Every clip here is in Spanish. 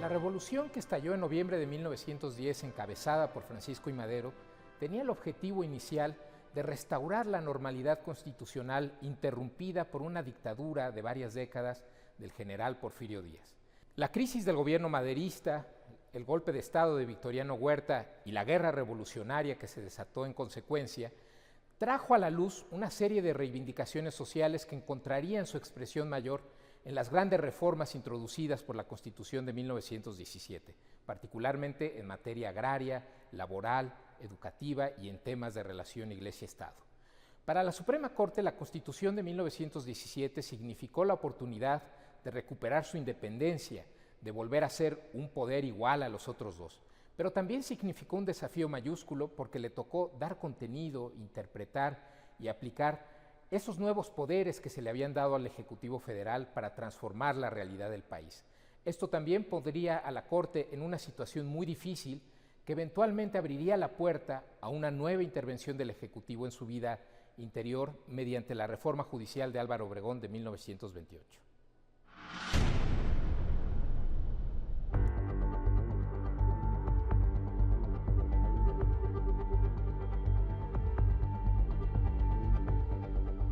La revolución que estalló en noviembre de 1910, encabezada por Francisco I. Madero, tenía el objetivo inicial de restaurar la normalidad constitucional interrumpida por una dictadura de varias décadas del general Porfirio Díaz. La crisis del gobierno maderista, el golpe de Estado de Victoriano Huerta y la guerra revolucionaria que se desató en consecuencia, trajo a la luz una serie de reivindicaciones sociales que encontrarían su expresión mayor en las grandes reformas introducidas por la Constitución de 1917, particularmente en materia agraria, laboral, educativa y en temas de relación Iglesia-Estado. Para la Suprema Corte, la Constitución de 1917 significó la oportunidad de recuperar su independencia, de volver a ser un poder igual a los otros dos, pero también significó un desafío mayúsculo porque le tocó dar contenido, interpretar y aplicar esos nuevos poderes que se le habían dado al Ejecutivo Federal para transformar la realidad del país. Esto también pondría a la Corte en una situación muy difícil que eventualmente abriría la puerta a una nueva intervención del Ejecutivo en su vida interior mediante la reforma judicial de Álvaro Obregón de 1928.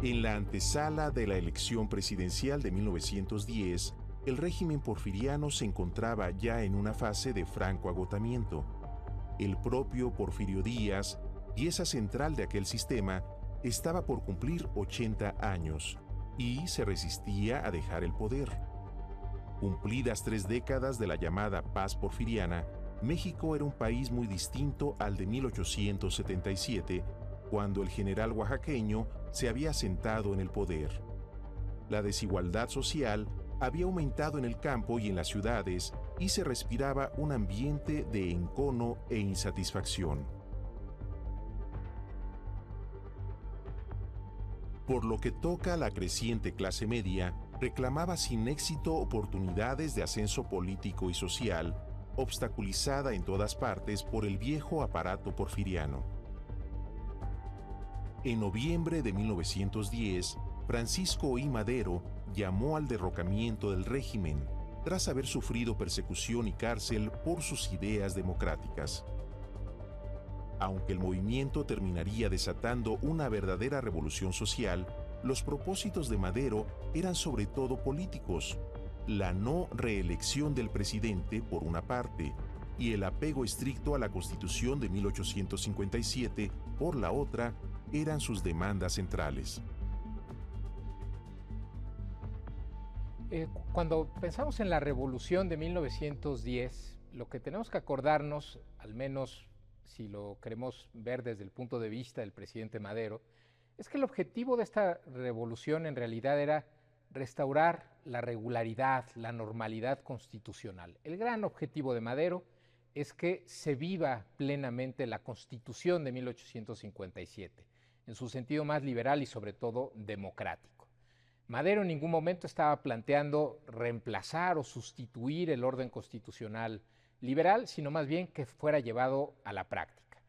En la antesala de la elección presidencial de 1910, el régimen porfiriano se encontraba ya en una fase de franco agotamiento. El propio Porfirio Díaz, pieza central de aquel sistema, estaba por cumplir 80 años y se resistía a dejar el poder. Cumplidas 3 décadas de la llamada paz porfiriana, México era un país muy distinto al de 1877, cuando el general oaxaqueño se había sentado en el poder. La desigualdad social había aumentado en el campo y en las ciudades y se respiraba un ambiente de encono e insatisfacción. Por lo que toca a la creciente clase media, reclamaba sin éxito oportunidades de ascenso político y social, obstaculizada en todas partes por el viejo aparato porfiriano. En noviembre de 1910, Francisco I. Madero llamó al derrocamiento del régimen, tras haber sufrido persecución y cárcel por sus ideas democráticas. Aunque el movimiento terminaría desatando una verdadera revolución social, los propósitos de Madero eran sobre todo políticos: la no reelección del presidente por una parte y el apego estricto a la Constitución de 1857 por la otra eran sus demandas centrales. Cuando pensamos en la revolución de 1910, lo que tenemos que acordarnos, al menos si lo queremos ver desde el punto de vista del presidente Madero, es que el objetivo de esta revolución en realidad era restaurar la regularidad, la normalidad constitucional. El gran objetivo de Madero es que se viva plenamente la Constitución de 1857, en su sentido más liberal y sobre todo democrático. Madero en ningún momento estaba planteando reemplazar o sustituir el orden constitucional liberal, sino más bien que fuera llevado a la práctica.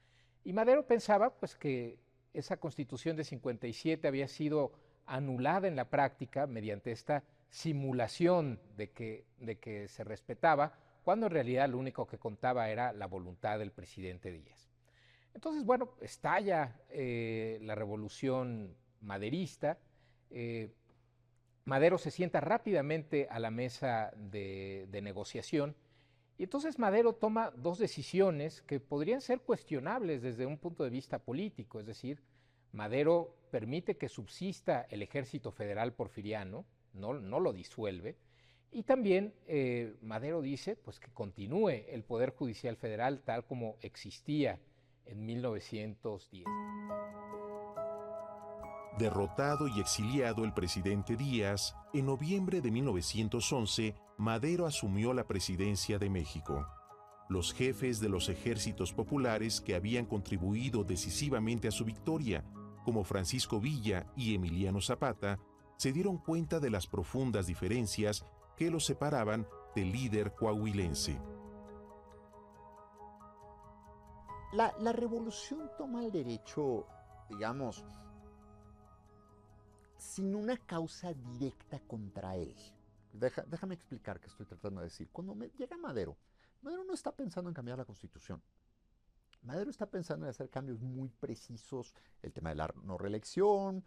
Y Madero pensaba pues, que esa Constitución de 57 había sido anulada en la práctica mediante esta simulación de que se respetaba, cuando en realidad lo único que contaba era la voluntad del presidente Díaz. Entonces, bueno, estalla la revolución maderista. Madero se sienta rápidamente a la mesa de negociación y entonces Madero toma 2 decisiones que podrían ser cuestionables desde un punto de vista político. Es decir, Madero permite que subsista el ejército federal porfiriano, no lo disuelve, y también Madero dice pues, que continúe el Poder Judicial Federal tal como existía en 1910. Derrotado y exiliado el presidente Díaz, en noviembre de 1911, Madero asumió la presidencia de México. Los jefes de los ejércitos populares que habían contribuido decisivamente a su victoria, como Francisco Villa y Emiliano Zapata, se dieron cuenta de las profundas diferencias que los separaban del líder coahuilense. La revolución toma el derecho, digamos, sin una causa directa contra él. déjame explicar qué estoy tratando de decir. Cuando llega Madero, Madero no está pensando en cambiar la Constitución. Madero está pensando en hacer cambios muy precisos, el tema de la no reelección,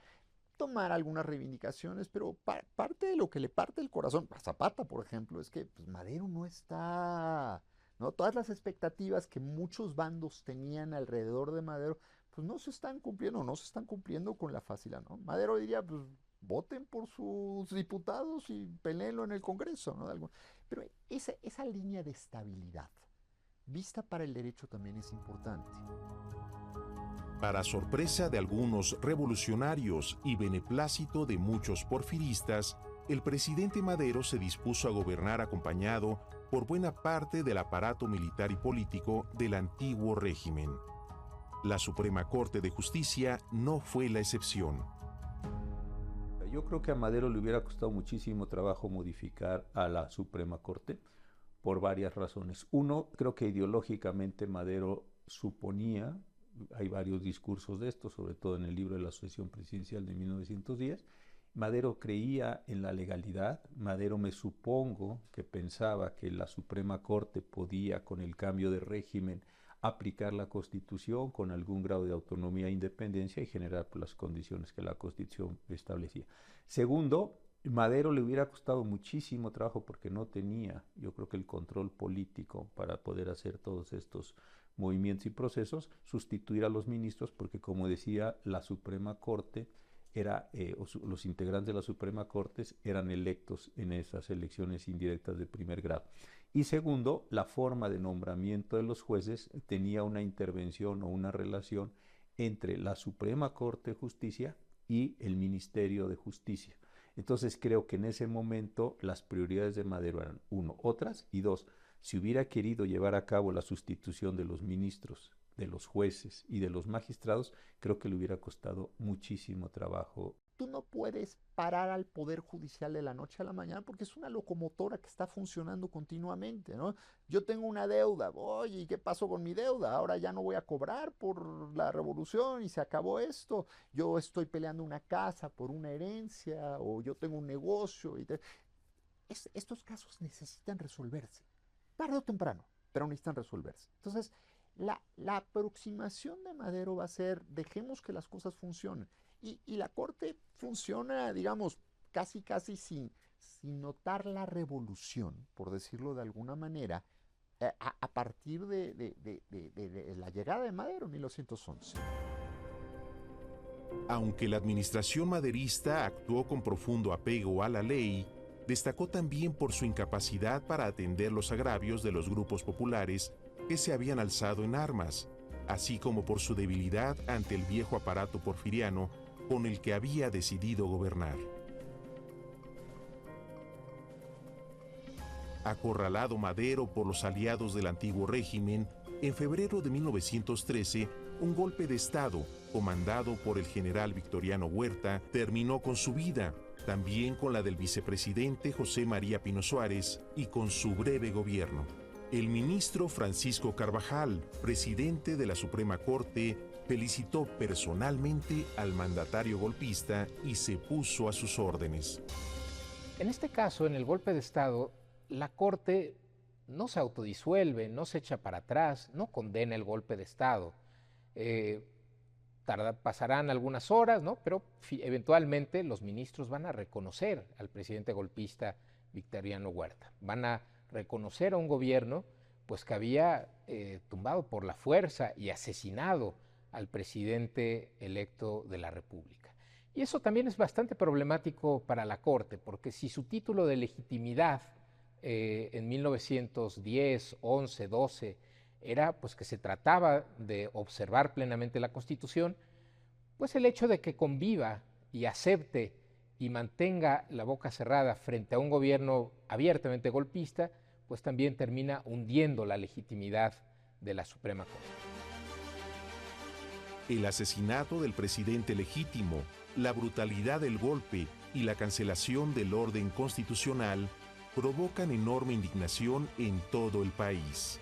tomar algunas reivindicaciones, pero parte de lo que le parte el corazón a Zapata, por ejemplo, es que pues, Madero no está, ¿no? Todas las expectativas que muchos bandos tenían alrededor de Madero, pues no se están cumpliendo, no se están cumpliendo con la facilidad, ¿no? Madero diría, pues voten por sus diputados y peleenlo en el Congreso, ¿no? Pero esa línea de estabilidad vista para el derecho también es importante. Para sorpresa de algunos revolucionarios y beneplácito de muchos porfiristas, el presidente Madero se dispuso a gobernar acompañado por buena parte del aparato militar y político del antiguo régimen. La Suprema Corte de Justicia no fue la excepción. Yo creo que a Madero le hubiera costado muchísimo trabajo modificar a la Suprema Corte por varias razones. Uno, creo que ideológicamente Madero suponía, hay varios discursos de esto, sobre todo en el libro de la Sucesión Presidencial de 1910, Madero creía en la legalidad. Madero, me supongo que pensaba que la Suprema Corte podía, con el cambio de régimen, aplicar la Constitución con algún grado de autonomía e independencia y generar las condiciones que la Constitución establecía. Segundo, Madero le hubiera costado muchísimo trabajo porque no tenía, yo creo que el control político para poder hacer todos estos movimientos y procesos, sustituir a los ministros porque, como decía, la Suprema Corte los integrantes de la Suprema Corte eran electos en esas elecciones indirectas de primer grado. Y segundo, la forma de nombramiento de los jueces tenía una intervención o una relación entre la Suprema Corte de Justicia y el Ministerio de Justicia. Entonces creo que en ese momento las prioridades de Madero eran, uno, otras, y dos, si hubiera querido llevar a cabo la sustitución de los ministros, de los jueces y de los magistrados, creo que le hubiera costado muchísimo trabajo. Tú no puedes parar al Poder Judicial de la noche a la mañana porque es una locomotora que está funcionando continuamente, ¿no? Yo tengo una deuda, oye, ¿y qué pasó con mi deuda? Ahora ya no voy a cobrar por la revolución y se acabó esto. Yo estoy peleando una casa por una herencia o yo tengo un negocio. Estos casos necesitan resolverse, tarde o temprano, pero necesitan resolverse. Entonces, la aproximación de Madero va a ser, dejemos que las cosas funcionen. Y la Corte funciona, digamos, casi sin notar la revolución, por decirlo de alguna manera, a partir de la llegada de Madero en 1911. Aunque la administración maderista actuó con profundo apego a la ley, destacó también por su incapacidad para atender los agravios de los grupos populares que se habían alzado en armas, así como por su debilidad ante el viejo aparato porfiriano con el que había decidido gobernar. Acorralado Madero por los aliados del antiguo régimen, en febrero de 1913, un golpe de Estado, comandado por el general Victoriano Huerta, terminó con su vida, también con la del vicepresidente José María Pino Suárez y con su breve gobierno. El ministro Francisco Carvajal, presidente de la Suprema Corte, felicitó personalmente al mandatario golpista y se puso a sus órdenes. En este caso, en el golpe de Estado, la Corte no se autodisuelve, no se echa para atrás, no condena el golpe de Estado. Pasarán algunas horas, ¿no? Pero eventualmente los ministros van a reconocer al presidente golpista Victoriano Huerta. Van a reconocer a un gobierno pues, que había tumbado por la fuerza y asesinado al presidente electo de la República. Y eso también es bastante problemático para la Corte, porque si su título de legitimidad en 1910, 11, 12 era pues, que se trataba de observar plenamente la Constitución, pues el hecho de que conviva y acepte y mantenga la boca cerrada frente a un gobierno abiertamente golpista, pues también termina hundiendo la legitimidad de la Suprema Corte. El asesinato del presidente legítimo, la brutalidad del golpe y la cancelación del orden constitucional provocan enorme indignación en todo el país.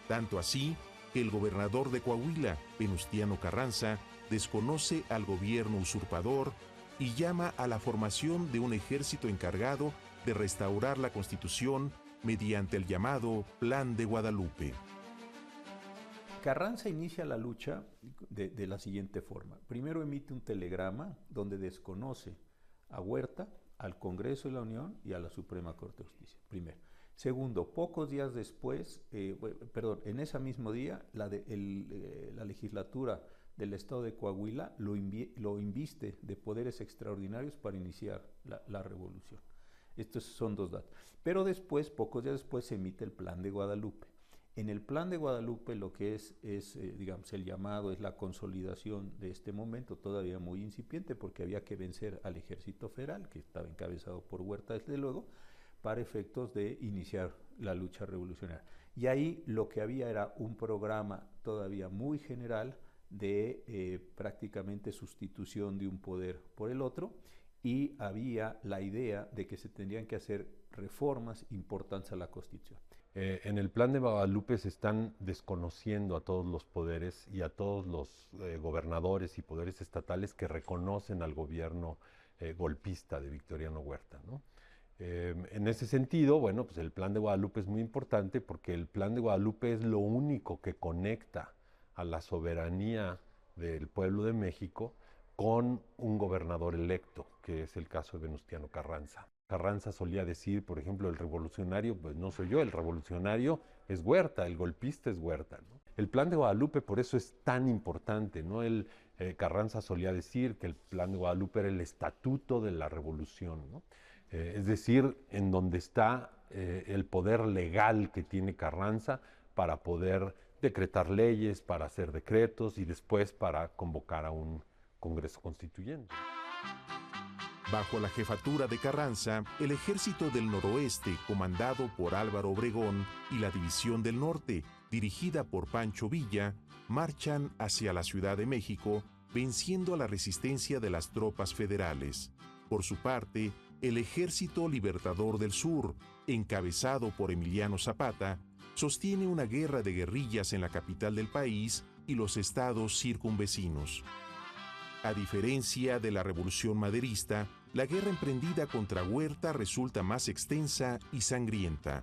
Tanto así que el gobernador de Coahuila, Venustiano Carranza, desconoce al gobierno usurpador y llama a la formación de un ejército encargado de restaurar la Constitución mediante el llamado Plan de Guadalupe. Carranza inicia la lucha de la siguiente forma. Primero emite un telegrama donde desconoce a Huerta, al Congreso de la Unión y a la Suprema Corte de Justicia. Primero. Segundo, pocos días después, en ese mismo día, la legislatura del estado de Coahuila lo inviste de poderes extraordinarios para iniciar la revolución. Estos son dos datos. Pero después, pocos días después, se emite el Plan de Guadalupe. En el Plan de Guadalupe lo que digamos, el llamado es la consolidación de este momento todavía muy incipiente, porque había que vencer al Ejército Federal, que estaba encabezado por Huerta desde luego, para efectos de iniciar la lucha revolucionaria. Y ahí lo que había era un programa todavía muy general de prácticamente sustitución de un poder por el otro, y había la idea de que se tendrían que hacer reformas importantes a la Constitución. En el Plan de Guadalupe se están desconociendo a todos los poderes y a todos los gobernadores y poderes estatales que reconocen al gobierno golpista de Victoriano Huerta, ¿no? En ese sentido, bueno, pues el Plan de Guadalupe es muy importante porque el Plan de Guadalupe es lo único que conecta a la soberanía del pueblo de México con un gobernador electo, que es el caso de Venustiano Carranza. Carranza solía decir, por ejemplo, el revolucionario, pues no soy yo, el revolucionario es Huerta, el golpista es Huerta, ¿no? El Plan de Guadalupe por eso es tan importante, ¿no? Carranza solía decir que el Plan de Guadalupe era el estatuto de la revolución, ¿no? Es decir, en donde está el poder legal que tiene Carranza para poder decretar leyes, para hacer decretos y después para convocar a un Congreso Constituyente. Bajo la jefatura de Carranza, el Ejército del Noroeste, comandado por Álvaro Obregón, y la División del Norte, dirigida por Pancho Villa, marchan hacia la Ciudad de México, venciendo a la resistencia de las tropas federales. Por su parte, el Ejército Libertador del Sur, encabezado por Emiliano Zapata, sostiene una guerra de guerrillas en la capital del país y los estados circunvecinos. A diferencia de la Revolución Maderista, la guerra emprendida contra Huerta resulta más extensa y sangrienta.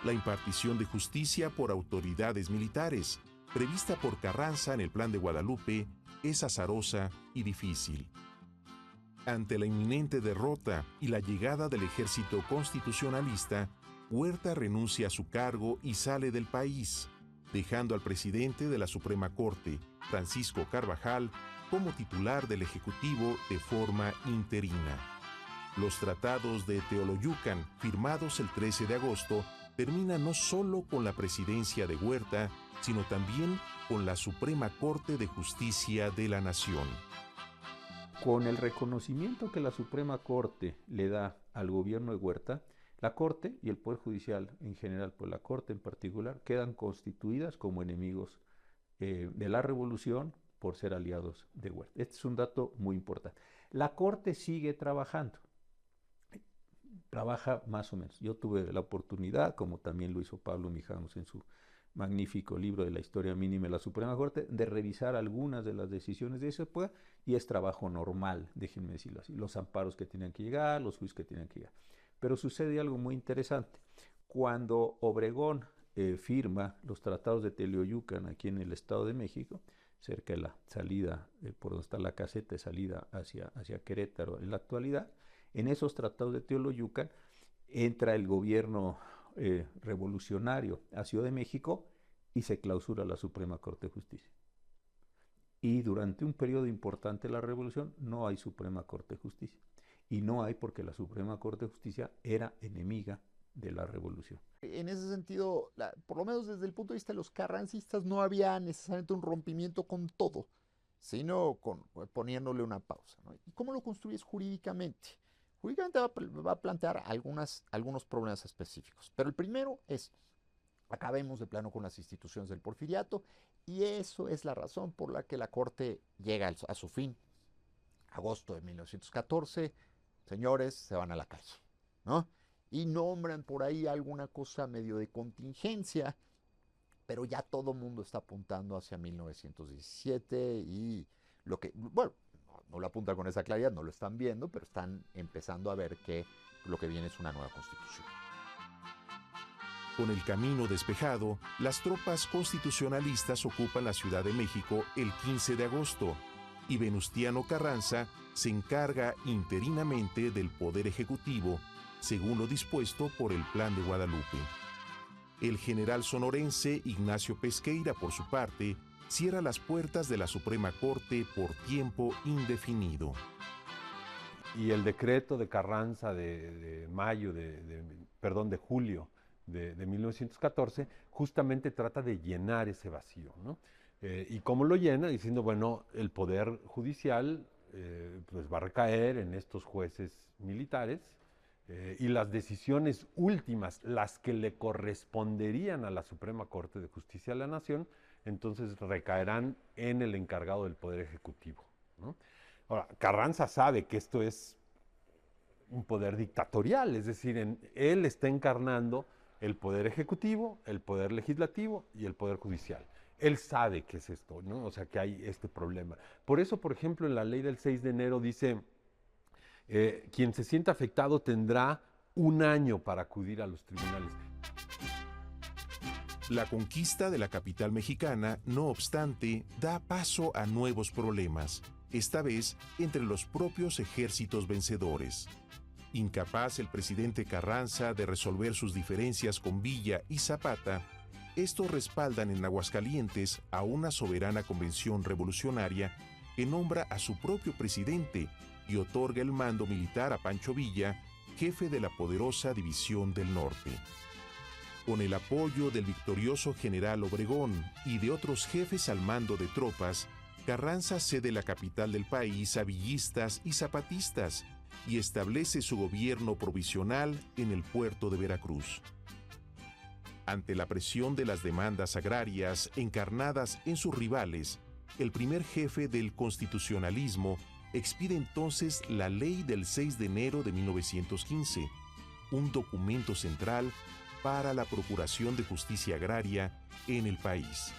La impartición de justicia por autoridades militares, prevista por Carranza en el Plan de Guadalupe, es azarosa y difícil. Ante la inminente derrota y la llegada del ejército constitucionalista, Huerta renuncia a su cargo y sale del país, dejando al presidente de la Suprema Corte, Francisco Carvajal, como titular del Ejecutivo de forma interina. Los tratados de Teoloyucan, firmados el 13 de agosto, terminan no solo con la presidencia de Huerta, sino también con la Suprema Corte de Justicia de la Nación. Con el reconocimiento que la Suprema Corte le da al gobierno de Huerta, la Corte y el Poder Judicial en general, pues la Corte en particular, quedan constituidas como enemigos de la revolución por ser aliados de Huerta. Este es un dato muy importante. La Corte sigue trabajando. Trabaja más o menos. Yo tuve la oportunidad, como también lo hizo Pablo Mijanos en su magnífico libro de la historia mínima de la Suprema Corte, de revisar algunas de las decisiones de esa época, y es trabajo normal, déjenme decirlo así, los amparos que tenían que llegar, los juicios que tenían que llegar. Pero sucede algo muy interesante. Cuando Obregón firma los tratados de Teoloyucan aquí en el Estado de México, cerca de la salida, por donde está la caseta de salida hacia Querétaro en la actualidad, en esos tratados de Teoloyucan entra el gobierno revolucionario a Ciudad de México y se clausura la Suprema Corte de Justicia. Y durante un periodo importante de la revolución no hay Suprema Corte de Justicia. Y no hay porque la Suprema Corte de Justicia era enemiga de la revolución. En ese sentido, por lo menos desde el punto de vista de los carrancistas, no había necesariamente un rompimiento con todo, sino poniéndole una pausa, ¿no? ¿Y cómo lo construyes jurídicamente? Jurídicamente va a plantear algunos problemas específicos, pero el primero es, acabemos de plano con las instituciones del porfiriato, y eso es la razón por la que la Corte llega a su fin. Agosto de 1914, señores, se van a la calle, ¿no? Y nombran por ahí alguna cosa medio de contingencia, pero ya todo el mundo está apuntando hacia 1917 y lo que, bueno, no lo apunta con esa claridad, no lo están viendo, pero están empezando a ver que lo que viene es una nueva constitución. Con el camino despejado, las tropas constitucionalistas ocupan la Ciudad de México el 15 de agosto y Venustiano Carranza se encarga interinamente del Poder Ejecutivo, según lo dispuesto por el Plan de Guadalupe. El general sonorense Ignacio Pesqueira, por su parte, cierra las puertas de la Suprema Corte por tiempo indefinido. Y el decreto de Carranza de julio de 1914, justamente trata de llenar ese vacío, ¿no? ¿Y cómo lo llena? Diciendo, bueno, el Poder Judicial pues va a recaer en estos jueces militares y las decisiones últimas, las que le corresponderían a la Suprema Corte de Justicia de la Nación, entonces recaerán en el encargado del Poder Ejecutivo, ¿no? Ahora, Carranza sabe que esto es un poder dictatorial, es decir, él está encarnando el Poder Ejecutivo, el Poder Legislativo y el Poder Judicial. Él sabe que es esto, ¿no? O sea, que hay este problema. Por eso, por ejemplo, en la ley del 6 de enero dice, quien se sienta afectado tendrá 1 año para acudir a los tribunales. La conquista de la capital mexicana, no obstante, da paso a nuevos problemas, esta vez entre los propios ejércitos vencedores. Incapaz el presidente Carranza de resolver sus diferencias con Villa y Zapata, estos respaldan en Aguascalientes a una soberana convención revolucionaria que nombra a su propio presidente y otorga el mando militar a Pancho Villa, jefe de la poderosa División del Norte. Con el apoyo del victorioso general Obregón y de otros jefes al mando de tropas, Carranza cede la capital del país a villistas y zapatistas y establece su gobierno provisional en el puerto de Veracruz. Ante la presión de las demandas agrarias encarnadas en sus rivales, el primer jefe del constitucionalismo expide entonces la Ley del 6 de enero de 1915, un documento central para la procuración de justicia agraria en el país.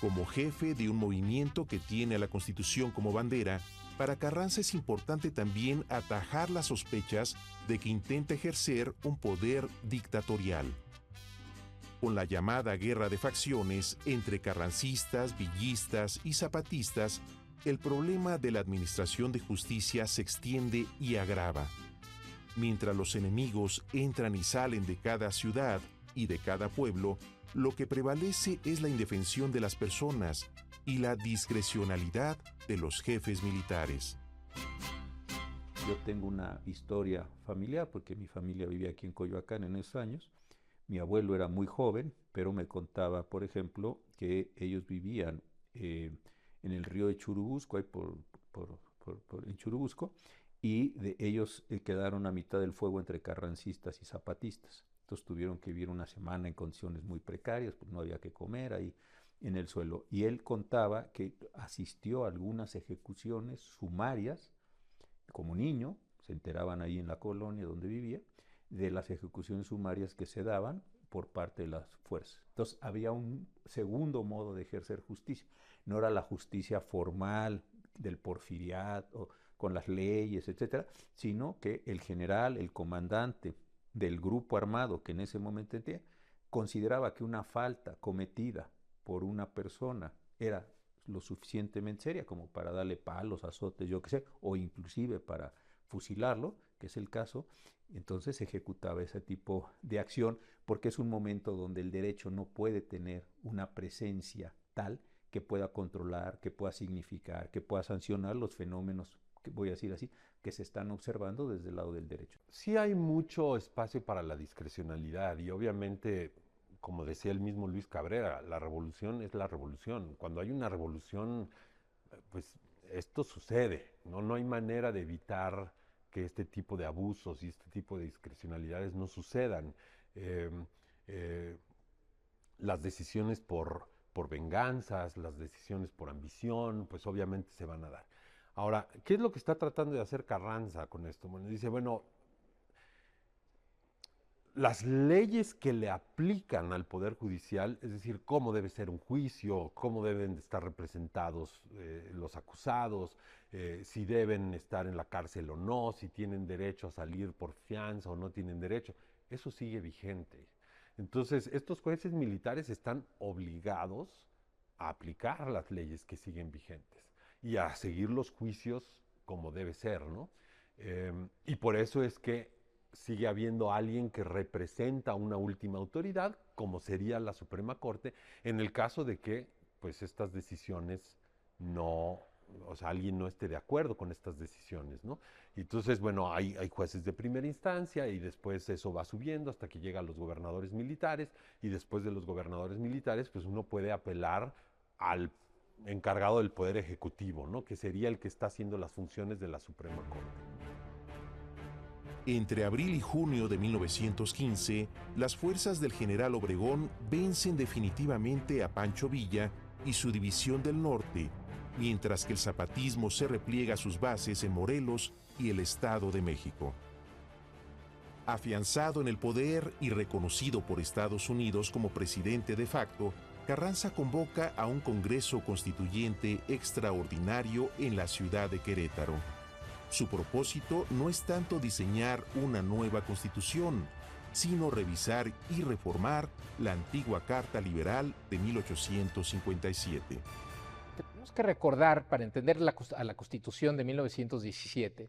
Como jefe de un movimiento que tiene a la Constitución como bandera, para Carranza es importante también atajar las sospechas de que intenta ejercer un poder dictatorial. Con la llamada guerra de facciones entre carrancistas, villistas y zapatistas, el problema de la administración de justicia se extiende y agrava. Mientras los enemigos entran y salen de cada ciudad y de cada pueblo, lo que prevalece es la indefensión de las personas y la discrecionalidad de los jefes militares. Yo tengo una historia familiar porque mi familia vivía aquí en Coyoacán en esos años. Mi abuelo era muy joven, pero me contaba, por ejemplo, que ellos vivían en el río de Churubusco, ahí en Churubusco, y ellos quedaron a mitad del fuego entre carrancistas y zapatistas. Entonces tuvieron que vivir una semana en condiciones muy precarias, pues no había que comer ahí en el suelo. Y él contaba que asistió a algunas ejecuciones sumarias como niño, se enteraban ahí en la colonia donde vivía, de las ejecuciones sumarias que se daban por parte de las fuerzas. Entonces había un segundo modo de ejercer justicia. No era la justicia formal del porfiriato, con las leyes, etcétera, sino que el general, el comandante del grupo armado que en ese momento tenía, consideraba que una falta cometida por una persona era lo suficientemente seria como para darle palos, azotes, yo qué sé, o inclusive para fusilarlo, que es el caso. Entonces se ejecutaba ese tipo de acción porque es un momento donde el derecho no puede tener una presencia tal que pueda controlar, que pueda significar, que pueda sancionar los fenómenos, que voy a decir así, que se están observando desde el lado del derecho. Sí hay mucho espacio para la discrecionalidad y obviamente, como decía el mismo Luis Cabrera, la revolución es la revolución. Cuando hay una revolución, pues esto sucede, ¿no? No hay manera de evitar que este tipo de abusos y este tipo de discrecionalidades no sucedan. Las decisiones por venganzas, las decisiones por ambición, pues obviamente se van a dar. Ahora, ¿qué es lo que está tratando de hacer Carranza con esto? Bueno, dice, bueno, las leyes que le aplican al Poder Judicial, es decir, cómo debe ser un juicio, cómo deben de estar representados los acusados, si deben estar en la cárcel o no, si tienen derecho a salir por fianza o no tienen derecho, eso sigue vigente. Entonces, estos jueces militares están obligados a aplicar las leyes que siguen vigentes y a seguir los juicios como debe ser, ¿no? Y por eso es que sigue habiendo alguien que representa una última autoridad, como sería la Suprema Corte, en el caso de que pues estas decisiones no, o sea, alguien no esté de acuerdo con estas decisiones, ¿no? Y entonces, bueno, hay jueces de primera instancia y después eso va subiendo hasta que llega a los gobernadores militares y después de los gobernadores militares, pues uno puede apelar al encargado del Poder Ejecutivo, ¿no? Que sería el que está haciendo las funciones de la Suprema Corte. Entre abril y junio de 1915, las fuerzas del general Obregón vencen definitivamente a Pancho Villa y su división del norte, mientras que el zapatismo se repliega sus bases en Morelos y el Estado de México. Afianzado en el poder y reconocido por Estados Unidos como presidente de facto, Carranza convoca a un Congreso Constituyente extraordinario en la ciudad de Querétaro. Su propósito no es tanto diseñar una nueva constitución, sino revisar y reformar la antigua Carta Liberal de 1857. Tenemos que recordar, para entender a la Constitución de 1917,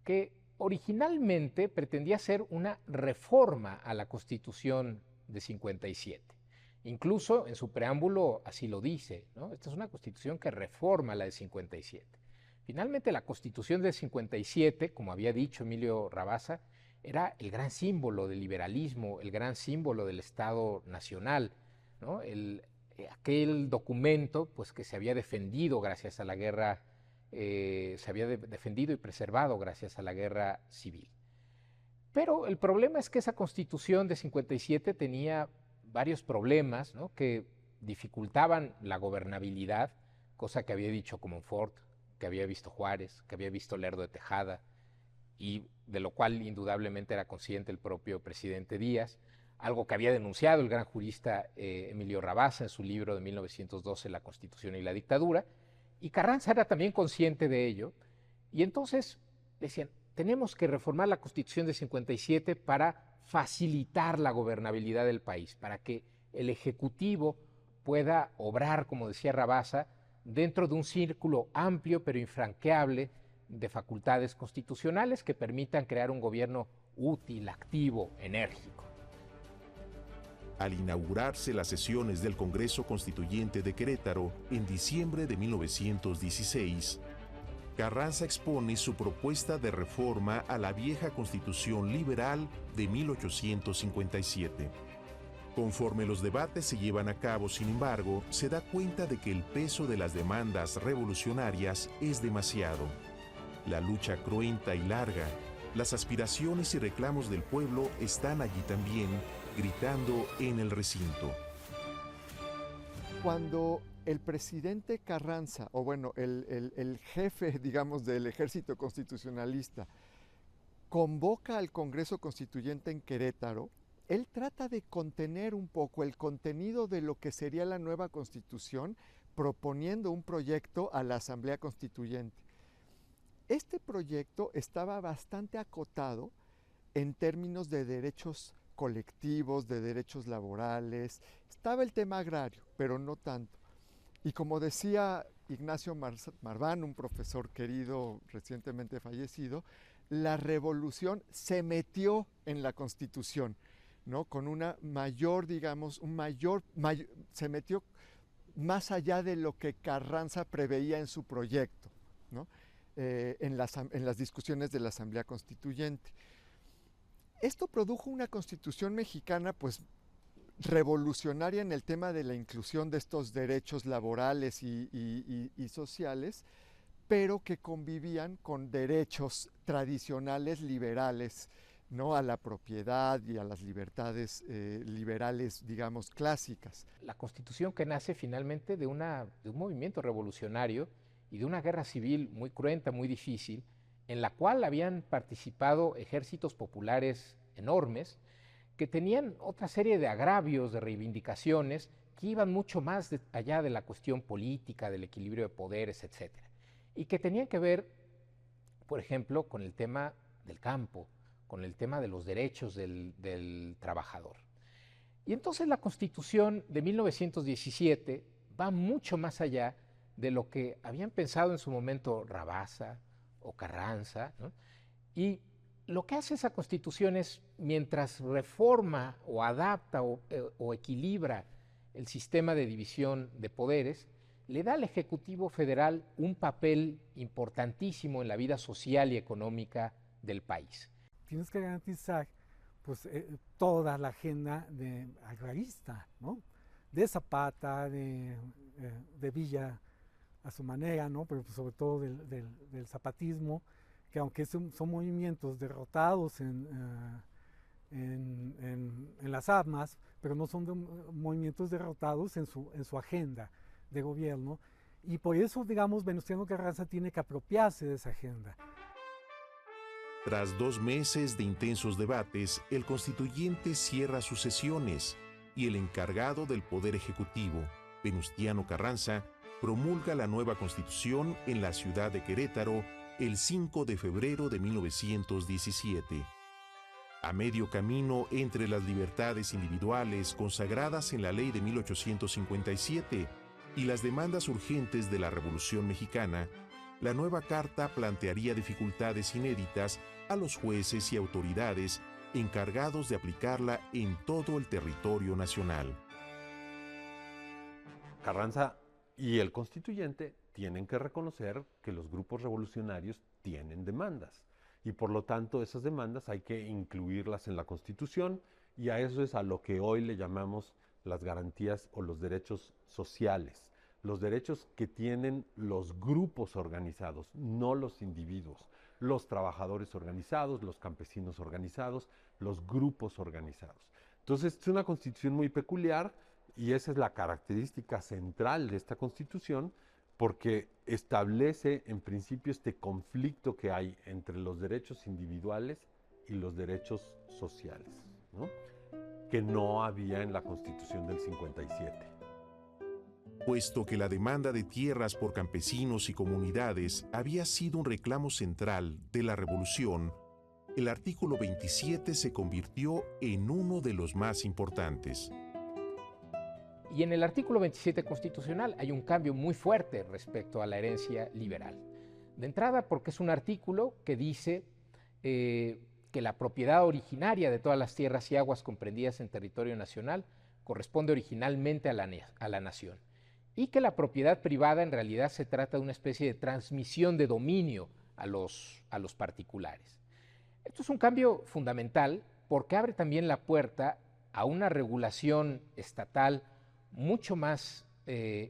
que originalmente pretendía ser una reforma a la Constitución de 57. Incluso en su preámbulo así lo dice, ¿no? Esta es una Constitución que reforma la de 57. Finalmente, la Constitución del 57, como había dicho Emilio Rabasa, era el gran símbolo del liberalismo, el gran símbolo del Estado nacional, ¿no? Aquel documento pues, que se había defendido gracias a la guerra, se había defendido y preservado gracias a la guerra civil. Pero el problema es que esa Constitución de 57 tenía varios problemas, ¿no? Que dificultaban la gobernabilidad, cosa que había dicho Comonfort, que había visto Juárez, que había visto Lerdo de Tejada, y de lo cual indudablemente era consciente el propio presidente Díaz, algo que había denunciado el gran jurista Emilio Rabasa en su libro de 1912, La Constitución y la Dictadura, y Carranza era también consciente de ello, y entonces decían, tenemos que reformar la Constitución de 57 para facilitar la gobernabilidad del país, para que el Ejecutivo pueda obrar, como decía Rabasa, dentro de un círculo amplio pero infranqueable de facultades constitucionales que permitan crear un gobierno útil, activo, enérgico. Al inaugurarse las sesiones del Congreso Constituyente de Querétaro en diciembre de 1916, Carranza expone su propuesta de reforma a la vieja Constitución Liberal de 1857. Conforme los debates se llevan a cabo, sin embargo, se da cuenta de que el peso de las demandas revolucionarias es demasiado. La lucha cruenta y larga, las aspiraciones y reclamos del pueblo están allí también, gritando en el recinto. Cuando el presidente Carranza, o bueno, el jefe, digamos, del ejército constitucionalista, convoca al Congreso Constituyente en Querétaro, él trata de contener un poco el contenido de lo que sería la nueva Constitución, proponiendo un proyecto a la Asamblea Constituyente. Este proyecto estaba bastante acotado en términos de derechos colectivos, de derechos laborales. Estaba el tema agrario, pero no tanto. Y como decía Ignacio Marván, un profesor querido recientemente fallecido, la revolución se metió en la Constitución, ¿no? Con una mayor, digamos, se metió más allá de lo que Carranza preveía en su proyecto, ¿no? En las discusiones de la Asamblea Constituyente. Esto produjo una Constitución mexicana, pues, revolucionaria en el tema de la inclusión de estos derechos laborales y sociales, pero que convivían con derechos tradicionales liberales, ¿no? A la propiedad y a las libertades liberales, digamos, clásicas. La Constitución que nace finalmente de un movimiento revolucionario y de una guerra civil muy cruenta, muy difícil, en la cual habían participado ejércitos populares enormes que tenían otra serie de agravios, de reivindicaciones, que iban mucho más allá de la cuestión política, del equilibrio de poderes, etc. Y que tenían que ver, por ejemplo, con el tema del campo, con el tema de los derechos del trabajador. Y entonces la Constitución de 1917 va mucho más allá de lo que habían pensado en su momento Rabasa o Carranza, ¿no? Y lo que hace esa Constitución es, mientras reforma o adapta o equilibra el sistema de división de poderes, le da al Ejecutivo Federal un papel importantísimo en la vida social y económica del país. Tienes que garantizar pues, toda la agenda agrarista, ¿no? De Zapata, de Villa a su manera, ¿no? Pero pues, sobre todo del zapatismo, que aunque son movimientos derrotados en las armas, pero no son movimientos derrotados en su agenda de gobierno, y por eso, digamos, Venustiano Carranza tiene que apropiarse de esa agenda. Tras 2 meses de intensos debates, el constituyente cierra sus sesiones y el encargado del Poder Ejecutivo, Venustiano Carranza, promulga la nueva Constitución en la ciudad de Querétaro el 5 de febrero de 1917. A medio camino entre las libertades individuales consagradas en la ley de 1857 y las demandas urgentes de la Revolución Mexicana, la nueva carta plantearía dificultades inéditas a los jueces y autoridades encargados de aplicarla en todo el territorio nacional. Carranza y el constituyente tienen que reconocer que los grupos revolucionarios tienen demandas y por lo tanto esas demandas hay que incluirlas en la Constitución y a eso es a lo que hoy le llamamos las garantías o los derechos sociales, los derechos que tienen los grupos organizados, no los individuos, los trabajadores organizados, los campesinos organizados, los grupos organizados. Entonces es una Constitución muy peculiar y esa es la característica central de esta Constitución, porque establece en principio este conflicto que hay entre los derechos individuales y los derechos sociales, ¿no? Que no había en la Constitución del 57. Puesto que la demanda de tierras por campesinos y comunidades había sido un reclamo central de la Revolución, el artículo 27 se convirtió en uno de los más importantes. Y en el artículo 27 constitucional hay un cambio muy fuerte respecto a la herencia liberal. De entrada, porque es un artículo que dice que la propiedad originaria de todas las tierras y aguas comprendidas en territorio nacional corresponde originalmente a la nación, y que la propiedad privada en realidad se trata de una especie de transmisión de dominio a los particulares. Esto es un cambio fundamental porque abre también la puerta a una regulación estatal mucho más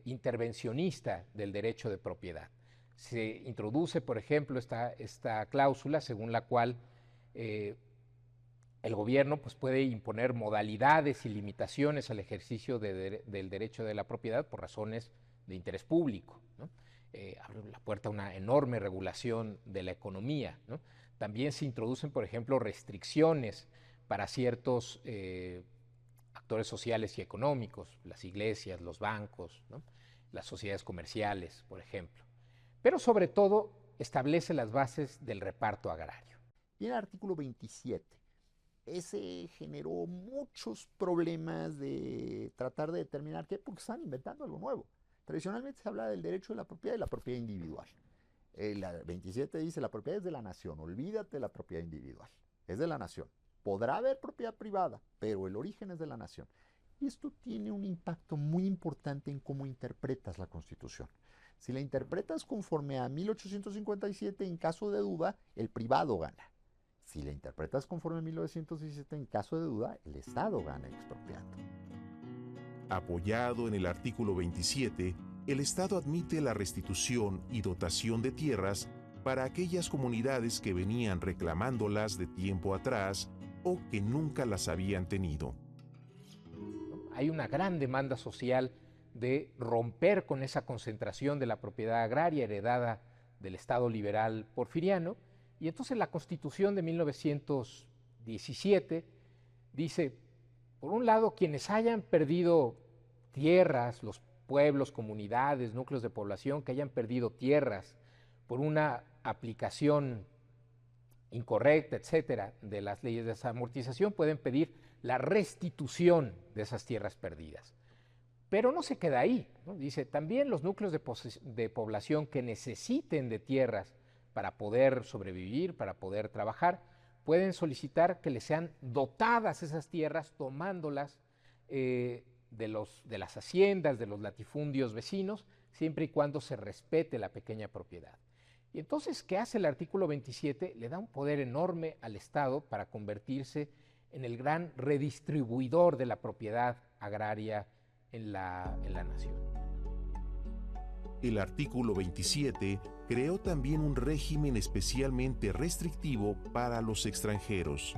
intervencionista del derecho de propiedad. Se introduce, por ejemplo, esta cláusula según la cual el gobierno pues, puede imponer modalidades y limitaciones al ejercicio del derecho de la propiedad por razones de interés público, ¿no? Abre la puerta a una enorme regulación de la economía, ¿no? También se introducen, por ejemplo, restricciones para ciertos actores sociales y económicos, las iglesias, los bancos, ¿no? Las sociedades comerciales, por ejemplo. Pero sobre todo establece las bases del reparto agrario. Y en el artículo 27, ese generó muchos problemas de tratar de determinar qué, porque están inventando algo nuevo. Tradicionalmente se habla del derecho de la propiedad y la propiedad individual. El 27 dice la propiedad es de la nación, olvídate de la propiedad individual, es de la nación. Podrá haber propiedad privada, pero el origen es de la nación. Y esto tiene un impacto muy importante en cómo interpretas la Constitución. Si la interpretas conforme a 1857, en caso de duda, el privado gana. Si la interpretas conforme a 1917, en caso de duda, el Estado gana expropiando. Apoyado en el artículo 27, el Estado admite la restitución y dotación de tierras para aquellas comunidades que venían reclamándolas de tiempo atrás o que nunca las habían tenido. Hay una gran demanda social de romper con esa concentración de la propiedad agraria heredada del Estado liberal porfiriano, y entonces la Constitución de 1917 Dice, por un lado, quienes hayan perdido tierras, los pueblos, comunidades, núcleos de población que hayan perdido tierras por una aplicación incorrecta, etcétera, de las leyes de desamortización, pueden pedir la restitución de esas tierras perdidas. Pero no se queda ahí, ¿no? Dice, también los núcleos de población que necesiten de tierras para poder sobrevivir, para poder trabajar, pueden solicitar que les sean dotadas esas tierras, tomándolas de las haciendas, de los latifundios vecinos, siempre y cuando se respete la pequeña propiedad. Y entonces, ¿qué hace el artículo 27? Le da un poder enorme al Estado para convertirse en el gran redistribuidor de la propiedad agraria en la nación. El artículo 27 creó también un régimen especialmente restrictivo para los extranjeros.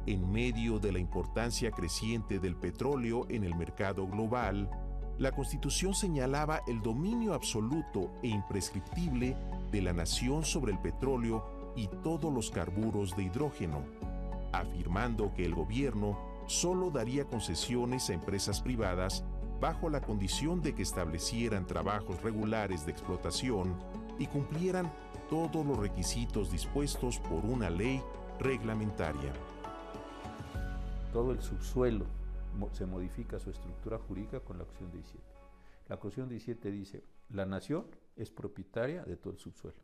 En medio de la importancia creciente del petróleo en el mercado global, la Constitución señalaba el dominio absoluto e imprescriptible de la nación sobre el petróleo y todos los carburos de hidrógeno, afirmando que el gobierno solo daría concesiones a empresas privadas bajo la condición de que establecieran trabajos regulares de explotación y cumplieran todos los requisitos dispuestos por una ley reglamentaria. Todo el subsuelo se modifica su estructura jurídica con la Constitución 17. La Constitución 17 dice, la nación es propietaria de todo el subsuelo.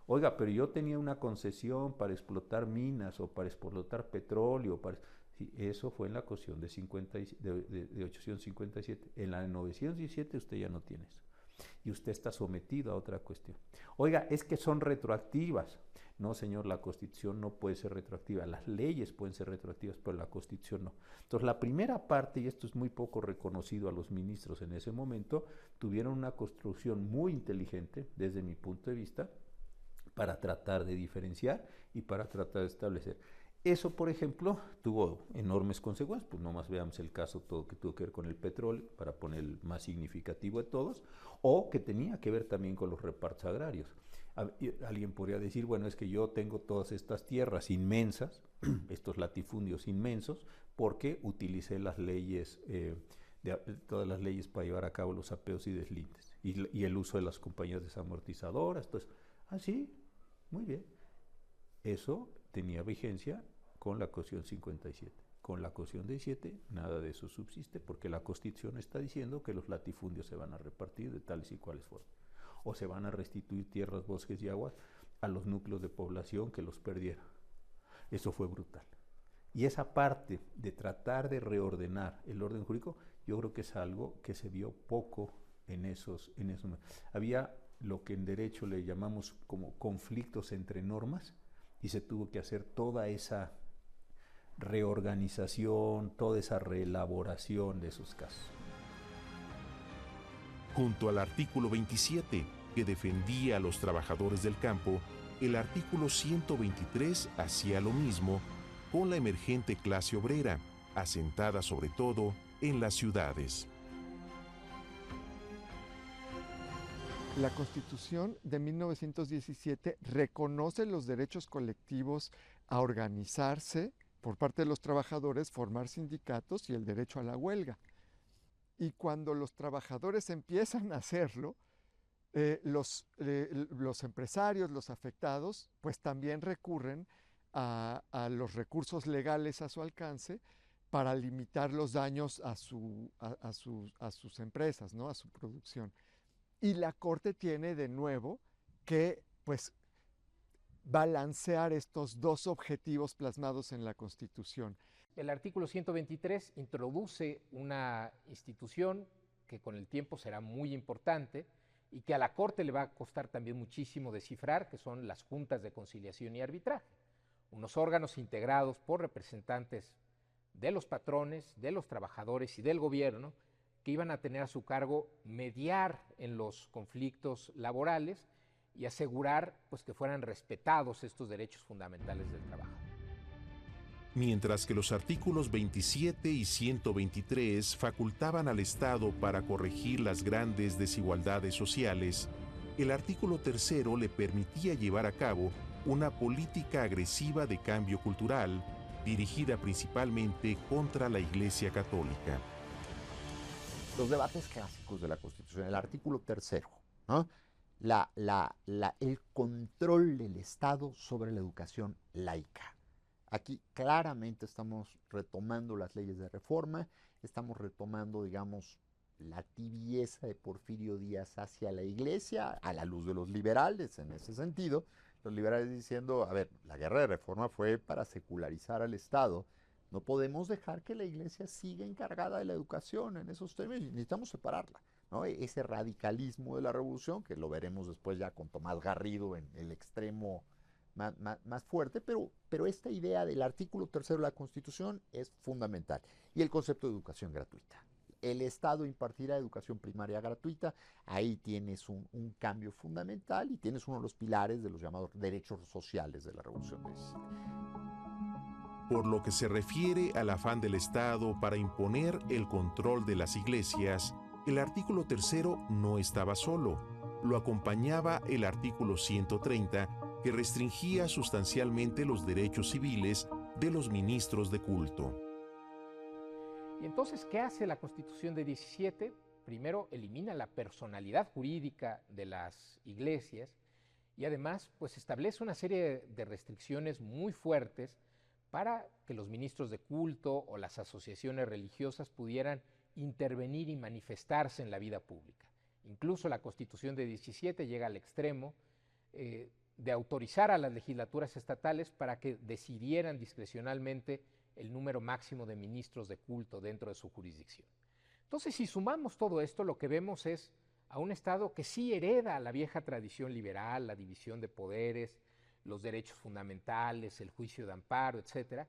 Oiga, pero yo tenía una concesión para explotar minas o para explotar petróleo. Sí, eso fue en la Constitución de 857. En la de 917 usted ya no tiene eso. Y usted está sometido a otra cuestión. Oiga, es que son retroactivas. No, señor, la Constitución no puede ser retroactiva. Las leyes pueden ser retroactivas, pero la Constitución no. Entonces, la primera parte, y esto es muy poco reconocido a los ministros en ese momento, tuvieron una construcción muy inteligente, desde mi punto de vista, para tratar de diferenciar y para tratar de establecer. Eso, por ejemplo, tuvo enormes consecuencias, pues nomás veamos el caso todo que tuvo que ver con el petróleo, para poner el más significativo de todos, o que tenía que ver también con los repartos agrarios. Alguien podría decir, bueno, es que yo tengo todas estas tierras inmensas, estos latifundios inmensos, porque utilicé las leyes, todas las leyes para llevar a cabo los apeos y deslindes, y el uso de las compañías desamortizadoras. Entonces, sí, muy bien. Eso tenía vigencia con la Constitución 57. Con la Constitución 17 nada de eso subsiste, porque la Constitución está diciendo que los latifundios se van a repartir de tales y cuales formas, o se van a restituir tierras, bosques y aguas a los núcleos de población que los perdieron. Eso fue brutal. Y esa parte de tratar de reordenar el orden jurídico, yo creo que es algo que se vio poco en esos. Había lo que en derecho le llamamos como conflictos entre normas, y se tuvo que hacer toda esa reorganización, toda esa reelaboración de esos casos. Junto al artículo 27, que defendía a los trabajadores del campo, el artículo 123 hacía lo mismo con la emergente clase obrera, asentada sobre todo en las ciudades. La Constitución de 1917 reconoce los derechos colectivos a organizarse por parte de los trabajadores, formar sindicatos y el derecho a la huelga. Y cuando los trabajadores empiezan a hacerlo, los empresarios, los afectados, pues también recurren a los recursos legales a su alcance para limitar los daños a sus empresas, ¿no? A su producción. Y la Corte tiene de nuevo que, pues, balancear estos dos objetivos plasmados en la Constitución. El artículo 123 introduce una institución que con el tiempo será muy importante y que a la Corte le va a costar también muchísimo descifrar, que son las juntas de conciliación y arbitraje, unos órganos integrados por representantes de los patrones, de los trabajadores y del gobierno, que iban a tener a su cargo mediar en los conflictos laborales y asegurar, pues, que fueran respetados estos derechos fundamentales del trabajo. Mientras que los artículos 27 y 123 facultaban al Estado para corregir las grandes desigualdades sociales, el artículo 3 le permitía llevar a cabo una política agresiva de cambio cultural dirigida principalmente contra la Iglesia Católica. Los debates clásicos de la Constitución, el artículo 3, ¿no? El control del Estado sobre la educación laica. Aquí claramente estamos retomando las leyes de reforma, estamos retomando, digamos, la tibieza de Porfirio Díaz hacia la Iglesia, a la luz de los liberales en ese sentido. Los liberales diciendo, a ver, la guerra de reforma fue para secularizar al Estado. No podemos dejar que la Iglesia siga encargada de la educación en esos términos, necesitamos separarla, ¿no? Ese radicalismo de la revolución, que lo veremos después ya con Tomás Garrido en el extremo más fuerte, pero esta idea del artículo 3 de la Constitución es fundamental. Y el concepto de educación gratuita. El Estado impartirá educación primaria gratuita, ahí tienes un cambio fundamental y tienes uno de los pilares de los llamados derechos sociales de la Revolución de 17. Por lo que se refiere al afán del Estado para imponer el control de las iglesias, el artículo 3 no estaba solo. Lo acompañaba el artículo 130, que restringía sustancialmente los derechos civiles de los ministros de culto. Y entonces, ¿qué hace la Constitución de 17? Primero, elimina la personalidad jurídica de las iglesias y además, pues establece una serie de restricciones muy fuertes para que los ministros de culto o las asociaciones religiosas pudieran intervenir y manifestarse en la vida pública. Incluso la Constitución de 17 llega al extremo de autorizar a las legislaturas estatales para que decidieran discrecionalmente el número máximo de ministros de culto dentro de su jurisdicción. Entonces, si sumamos todo esto, lo que vemos es a un Estado que sí hereda la vieja tradición liberal, la división de poderes, los derechos fundamentales, el juicio de amparo, etcétera,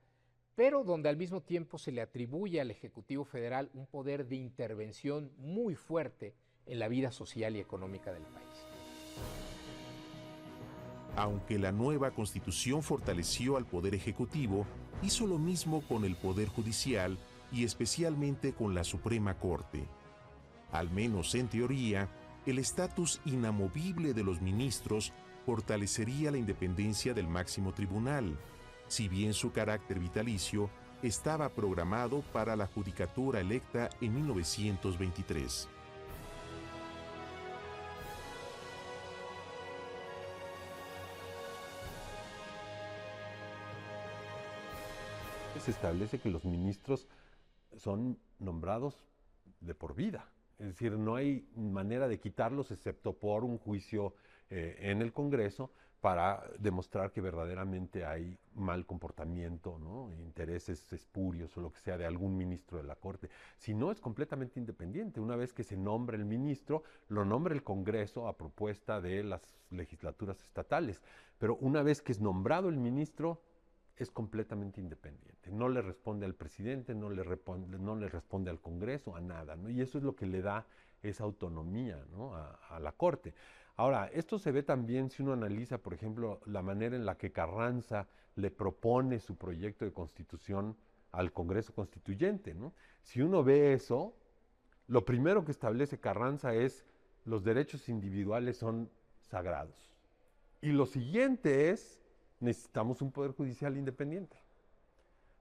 pero donde al mismo tiempo se le atribuye al Ejecutivo Federal un poder de intervención muy fuerte en la vida social y económica del país. Aunque la nueva Constitución fortaleció al Poder Ejecutivo, hizo lo mismo con el Poder Judicial y especialmente con la Suprema Corte. Al menos en teoría, el estatus inamovible de los ministros fortalecería la independencia del máximo tribunal, si bien su carácter vitalicio estaba programado para la judicatura electa en 1923. Se establece que los ministros son nombrados de por vida. Es decir, no hay manera de quitarlos excepto por un juicio en el Congreso para demostrar que verdaderamente hay mal comportamiento, ¿no? Intereses espurios o lo que sea de algún ministro de la Corte. Si no, es completamente independiente. Una vez que se nombra el ministro, lo nombra el Congreso a propuesta de las legislaturas estatales. Pero una vez que es nombrado el ministro, es completamente independiente. No le responde al presidente, no le responde al Congreso, a nada, ¿no? Y eso es lo que le da esa autonomía, ¿no? a la Corte. Ahora, esto se ve también si uno analiza, por ejemplo, la manera en la que Carranza le propone su proyecto de constitución al Congreso Constituyente, ¿no? Si uno ve eso, lo primero que establece Carranza es los derechos individuales son sagrados. Y lo siguiente es necesitamos un poder judicial independiente.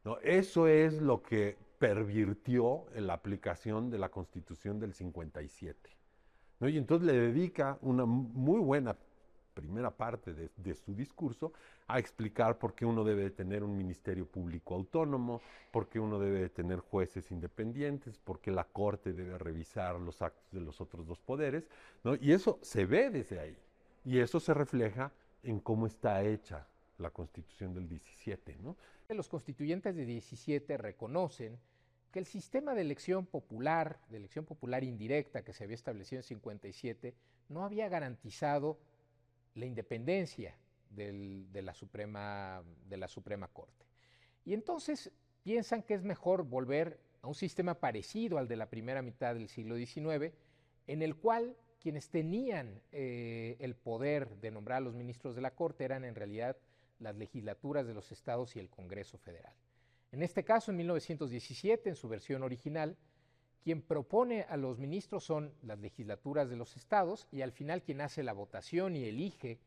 ¿No? Eso es lo que pervirtió en la aplicación de la Constitución del 57. ¿No? Y entonces le dedica una muy buena primera parte de su discurso a explicar por qué uno debe de tener un ministerio público autónomo, por qué uno debe de tener jueces independientes, por qué la Corte debe revisar los actos de los otros dos poderes, ¿no? Y eso se ve desde ahí. Y eso se refleja en cómo está hecha la Constitución del 17, ¿no? Los constituyentes de 17 reconocen que el sistema de elección popular indirecta que se había establecido en 57 no había garantizado la independencia de la Suprema Corte. Y entonces piensan que es mejor volver a un sistema parecido al de la primera mitad del siglo XIX, en el cual quienes tenían el poder de nombrar a los ministros de la Corte eran en realidad las legislaturas de los estados y el Congreso Federal. En este caso, en 1917, en su versión original, quien propone a los ministros son las legislaturas de los estados y al final quien hace la votación y elige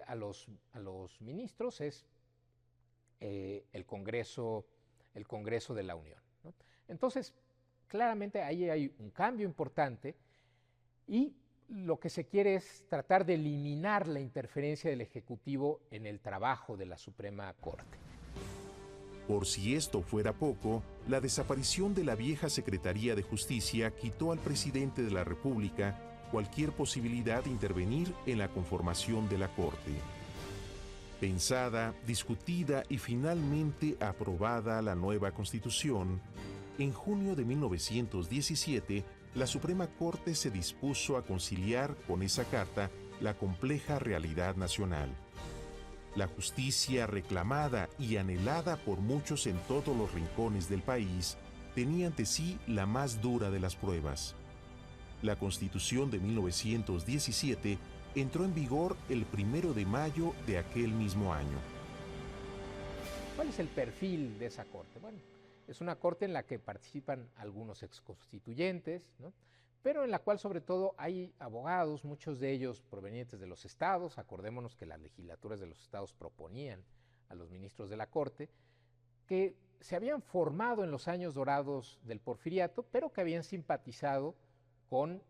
a los ministros es el Congreso de la Unión, ¿no? Entonces, claramente ahí hay un cambio importante y lo que se quiere es tratar de eliminar la interferencia del Ejecutivo en el trabajo de la Suprema Corte. Por si esto fuera poco, la desaparición de la vieja Secretaría de Justicia quitó al presidente de la República cualquier posibilidad de intervenir en la conformación de la Corte. Pensada, discutida y finalmente aprobada la nueva Constitución, en junio de 1917, la Suprema Corte se dispuso a conciliar con esa carta la compleja realidad nacional. La justicia reclamada y anhelada por muchos en todos los rincones del país tenía ante sí la más dura de las pruebas. La Constitución de 1917 entró en vigor el 1 de mayo de aquel mismo año. ¿Cuál es el perfil de esa Corte? Bueno, es una Corte en la que participan algunos exconstituyentes, ¿no? Pero en la cual sobre todo hay abogados, muchos de ellos provenientes de los estados. Acordémonos que las legislaturas de los estados proponían a los ministros de la Corte, que se habían formado en los años dorados del Porfiriato, pero que habían simpatizado con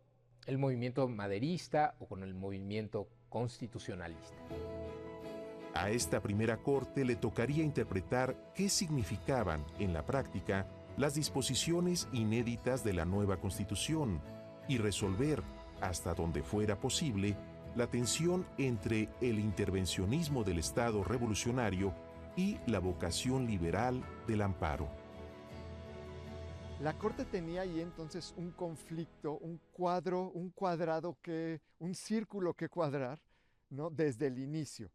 el movimiento maderista o con el movimiento constitucionalista. A esta primera Corte le tocaría interpretar qué significaban en la práctica las disposiciones inéditas de la nueva Constitución y resolver, hasta donde fuera posible, la tensión entre el intervencionismo del Estado revolucionario y la vocación liberal del amparo. La Corte tenía ahí entonces un conflicto, un círculo que cuadrar, ¿no? Desde el inicio,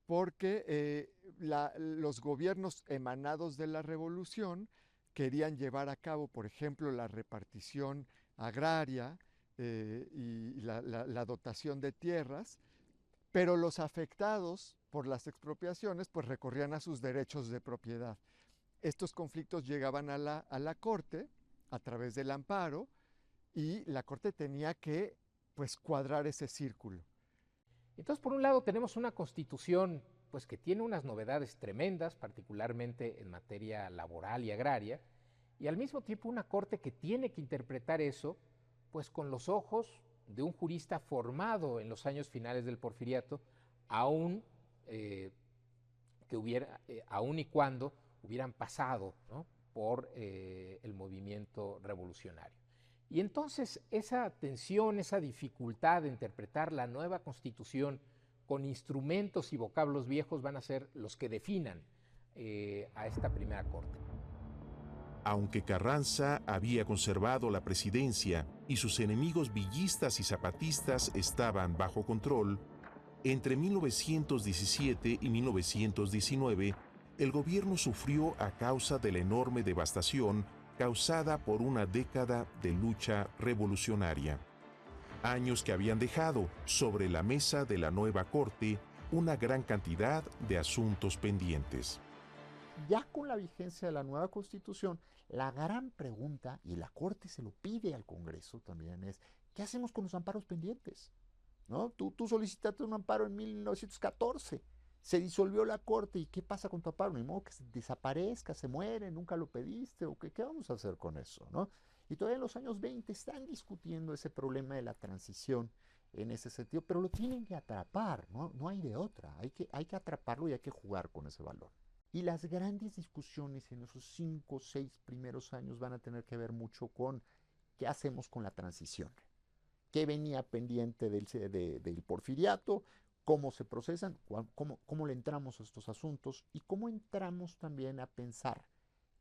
porque los gobiernos emanados de la revolución querían llevar a cabo, por ejemplo, la repartición agraria y la dotación de tierras, pero los afectados por las expropiaciones pues recorrían a sus derechos de propiedad. Estos conflictos llegaban a la Corte a través del amparo y la Corte tenía que pues cuadrar ese círculo. Entonces, por un lado tenemos una Constitución pues que tiene unas novedades tremendas, particularmente en materia laboral y agraria, y al mismo tiempo una Corte que tiene que interpretar eso pues con los ojos de un jurista formado en los años finales del Porfiriato, aun y cuando hubieran pasado, ¿no?, por el movimiento revolucionario. Y entonces esa tensión, esa dificultad de interpretar la nueva Constitución con instrumentos y vocablos viejos van a ser los que definan a esta primera Corte. Aunque Carranza había conservado la presidencia y sus enemigos villistas y zapatistas estaban bajo control, entre 1917 y 1919 el gobierno sufrió a causa de la enorme devastación causada por una década de lucha revolucionaria. Años que habían dejado sobre la mesa de la nueva Corte una gran cantidad de asuntos pendientes. Ya con la vigencia de la nueva Constitución, la gran pregunta, y la Corte se lo pide al Congreso también, es ¿qué hacemos con los amparos pendientes? ¿No? Tú solicitaste un amparo en 1914, se disolvió la Corte, ¿y qué pasa con tu amparo? Ni modo que desaparezca, se muere, nunca lo pediste, ¿o qué vamos a hacer con eso? ¿No? Y todavía en los años 20 están discutiendo ese problema de la transición en ese sentido, pero lo tienen que atrapar, ¿no? No hay de otra, hay que atraparlo y hay que jugar con ese valor. Y las grandes discusiones en esos 5 o 6 primeros años van a tener que ver mucho con qué hacemos con la transición, qué venía pendiente del Porfiriato, cómo se procesan, cómo le entramos a estos asuntos y cómo entramos también a pensar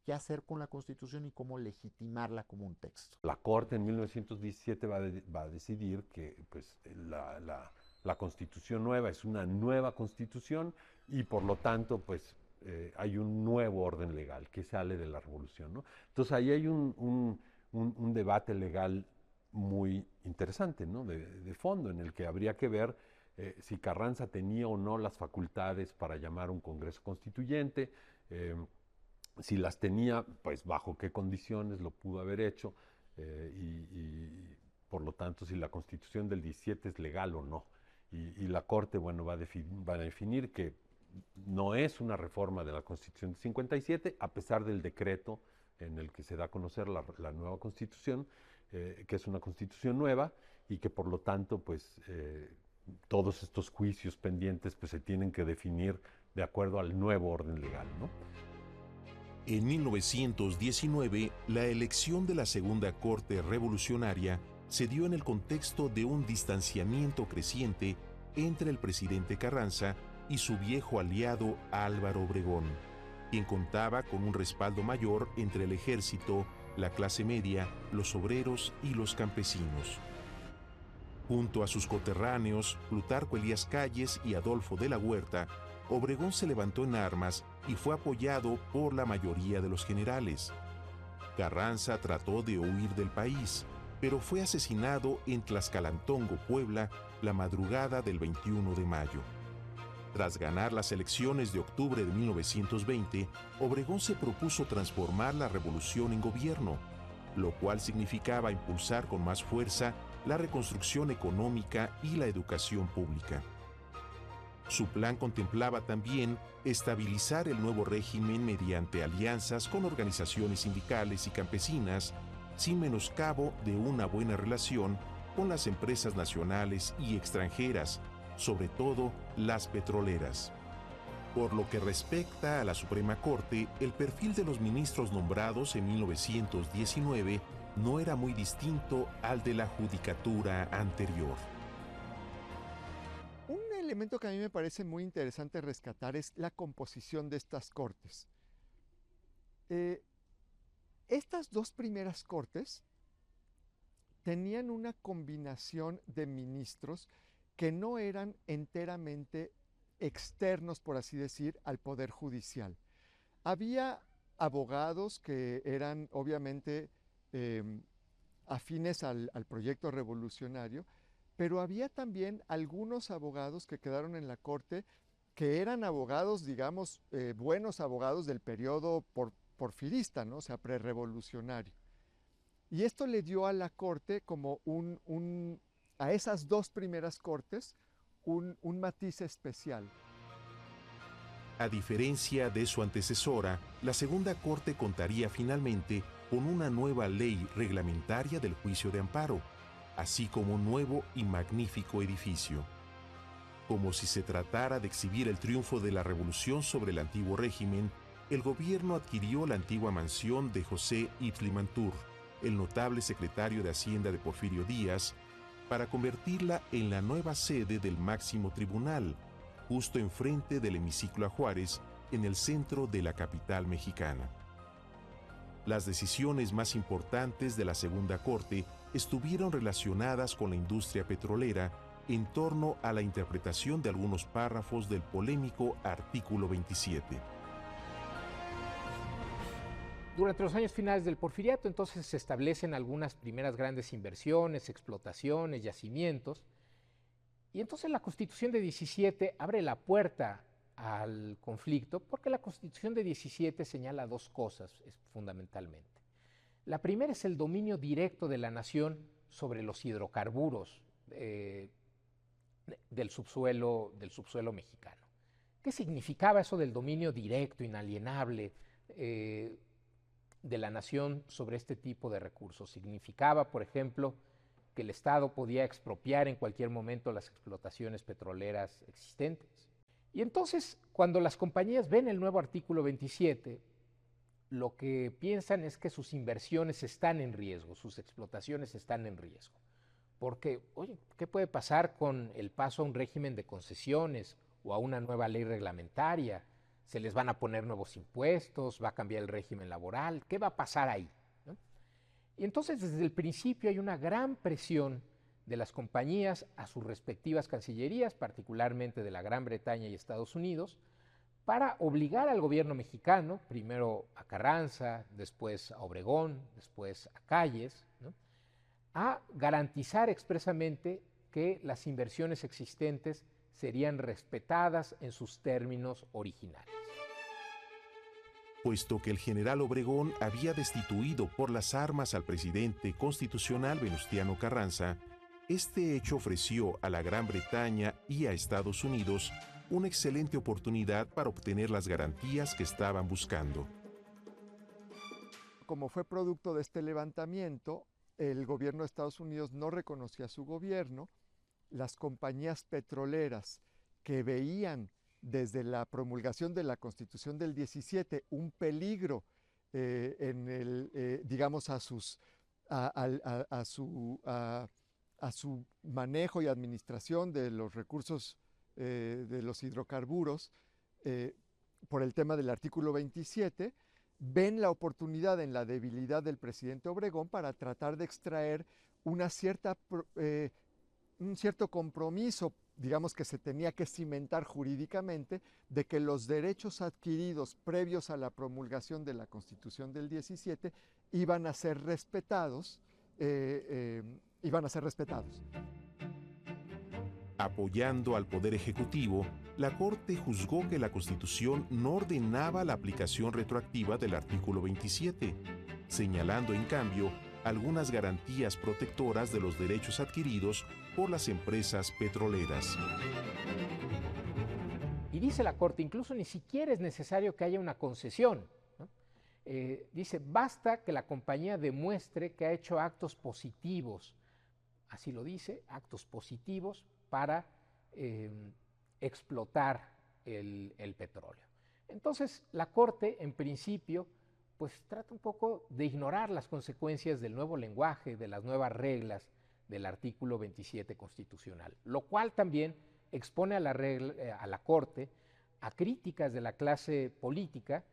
qué hacer con la Constitución y cómo legitimarla como un texto. La Corte en 1917 va a decidir que pues, la Constitución nueva es una nueva Constitución y por lo tanto pues hay un nuevo orden legal que sale de la Revolución, ¿no? Entonces ahí hay un debate legal muy interesante, ¿no? de fondo, en el que habría que ver si Carranza tenía o no las facultades para llamar un Congreso Constituyente, si las tenía, pues bajo qué condiciones lo pudo haber hecho, y por lo tanto si la Constitución del 17 es legal o no. Y la Corte, bueno, va a definir que no es una reforma de la Constitución de 57, a pesar del decreto en el que se da a conocer la nueva Constitución, que es una Constitución nueva y que por lo tanto pues todos estos juicios pendientes pues se tienen que definir de acuerdo al nuevo orden legal, ¿no? En 1919, la elección de la Segunda Corte Revolucionaria se dio en el contexto de un distanciamiento creciente entre el presidente Carranza y su viejo aliado Álvaro Obregón, quien contaba con un respaldo mayor entre el ejército, la clase media, los obreros y los campesinos. Junto a sus coterráneos, Plutarco Elías Calles y Adolfo de la Huerta, Obregón se levantó en armas y fue apoyado por la mayoría de los generales. Carranza trató de huir del país, pero fue asesinado en Tlaxcalantongo, Puebla, la madrugada del 21 de mayo. Tras ganar las elecciones de octubre de 1920, Obregón se propuso transformar la revolución en gobierno, lo cual significaba impulsar con más fuerza la reconstrucción económica y la educación pública. Su plan contemplaba también estabilizar el nuevo régimen mediante alianzas con organizaciones sindicales y campesinas, sin menoscabo de una buena relación con las empresas nacionales y extranjeras, sobre todo las petroleras. Por lo que respecta a la Suprema Corte, el perfil de los ministros nombrados en 1919 no era muy distinto al de la judicatura anterior. Un elemento que a mí me parece muy interesante rescatar es la composición de estas cortes. Estas dos primeras cortes tenían una combinación de ministros que no eran enteramente externos, por así decir, al Poder Judicial. Había abogados que eran obviamente afines al proyecto revolucionario, pero había también algunos abogados que quedaron en la corte que eran abogados, digamos, buenos abogados del periodo porfirista, ¿no? O sea, prerrevolucionario. Y esto le dio a la corte como a esas dos primeras cortes un matiz especial. A diferencia de su antecesora, la Segunda Corte contaría finalmente con una nueva ley reglamentaria del juicio de amparo, así como un nuevo y magnífico edificio. Como si se tratara de exhibir el triunfo de la revolución sobre el antiguo régimen, el gobierno adquirió la antigua mansión de José Yves Limantour, el notable secretario de Hacienda de Porfirio Díaz, para convertirla en la nueva sede del máximo tribunal, justo enfrente del hemiciclo a Juárez, en el centro de la capital mexicana. Las decisiones más importantes de la Segunda Corte estuvieron relacionadas con la industria petrolera en torno a la interpretación de algunos párrafos del polémico artículo 27. Durante los años finales del Porfiriato, entonces se establecen algunas primeras grandes inversiones, explotaciones, yacimientos, y entonces la Constitución de 17 abre la puerta al conflicto, porque la Constitución de 17 señala dos cosas fundamentalmente. La primera es el dominio directo de la nación sobre los hidrocarburos del subsuelo mexicano. ¿Qué significaba eso del dominio directo, inalienable de la nación sobre este tipo de recursos? Significaba, por ejemplo, que el Estado podía expropiar en cualquier momento las explotaciones petroleras existentes. Y entonces, cuando las compañías ven el nuevo artículo 27, lo que piensan es que sus inversiones están en riesgo, sus explotaciones están en riesgo. Porque, oye, ¿qué puede pasar con el paso a un régimen de concesiones o a una nueva ley reglamentaria? ¿Se les van a poner nuevos impuestos? ¿Va a cambiar el régimen laboral? ¿Qué va a pasar ahí? ¿No? Y entonces, desde el principio hay una gran presión de las compañías a sus respectivas cancillerías, particularmente de la Gran Bretaña y Estados Unidos, para obligar al gobierno mexicano, primero a Carranza, después a Obregón, después a Calles, ¿no?, a garantizar expresamente que las inversiones existentes serían respetadas en sus términos originales. Puesto que el general Obregón había destituido por las armas al presidente constitucional Venustiano Carranza, este hecho ofreció a la Gran Bretaña y a Estados Unidos una excelente oportunidad para obtener las garantías que estaban buscando. Como fue producto de este levantamiento, el gobierno de Estados Unidos no reconocía a su gobierno. Las compañías petroleras que veían desde la promulgación de la Constitución del 17 un peligro digamos, a su manejo y administración de los recursos de los hidrocarburos por el tema del artículo 27, ven la oportunidad en la debilidad del presidente Obregón para tratar de extraer un cierto compromiso, digamos, que se tenía que cimentar jurídicamente, de que los derechos adquiridos previos a la promulgación de la Constitución del 17 iban a ser respetados. Apoyando al Poder Ejecutivo, la Corte juzgó que la Constitución no ordenaba la aplicación retroactiva del artículo 27, señalando en cambio algunas garantías protectoras de los derechos adquiridos por las empresas petroleras. Y dice la Corte, incluso ni siquiera es necesario que haya una concesión, ¿no? Dice, basta que la compañía demuestre que ha hecho actos positivos, así lo dice, actos positivos para explotar el petróleo. Entonces, la Corte, en principio, pues trata un poco de ignorar las consecuencias del nuevo lenguaje, de las nuevas reglas del artículo 27 constitucional, lo cual también expone a la Corte a críticas de la clase política,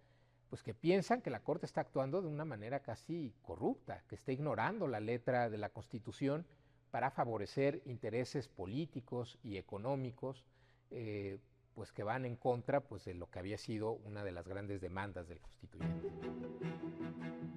pues que piensan que la Corte está actuando de una manera casi corrupta, que está ignorando la letra de la Constitución para favorecer intereses políticos y económicos, pues que van en contra pues, de lo que había sido una de las grandes demandas del constituyente.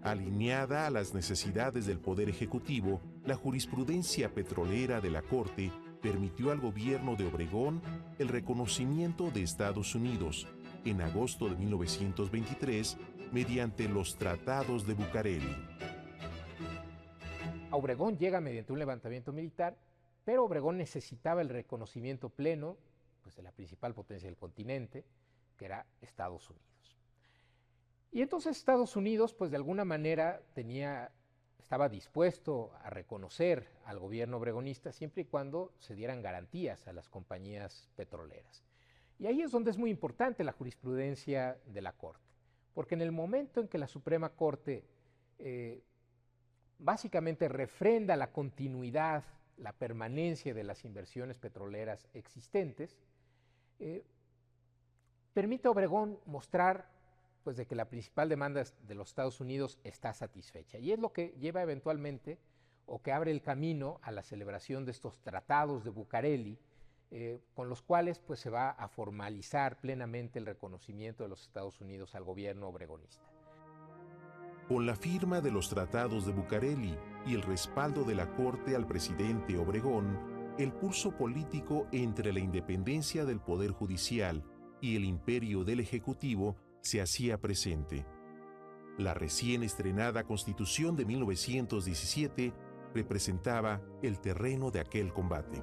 Alineada a las necesidades del Poder Ejecutivo, la jurisprudencia petrolera de la Corte permitió al gobierno de Obregón el reconocimiento de Estados Unidos en agosto de 1923 mediante los Tratados de Bucareli. A Obregón llega mediante un levantamiento militar, pero Obregón necesitaba el reconocimiento pleno pues, de la principal potencia del continente, que era Estados Unidos. Y entonces Estados Unidos, pues de alguna manera estaba dispuesto a reconocer al gobierno obregonista siempre y cuando se dieran garantías a las compañías petroleras. Y ahí es donde es muy importante la jurisprudencia de la Corte, porque en el momento en que la Suprema Corte básicamente refrenda la continuidad, la permanencia de las inversiones petroleras existentes, permite a Obregón mostrar pues, de que la principal demanda de los Estados Unidos está satisfecha. Y es lo que lleva eventualmente, o que abre el camino a la celebración de estos tratados de Bucareli, con los cuales pues, se va a formalizar plenamente el reconocimiento de los Estados Unidos al gobierno obregonista. Con la firma de los Tratados de Bucareli y el respaldo de la Corte al presidente Obregón, el pulso político entre la independencia del Poder Judicial y el imperio del Ejecutivo se hacía presente. La recién estrenada Constitución de 1917 representaba el terreno de aquel combate.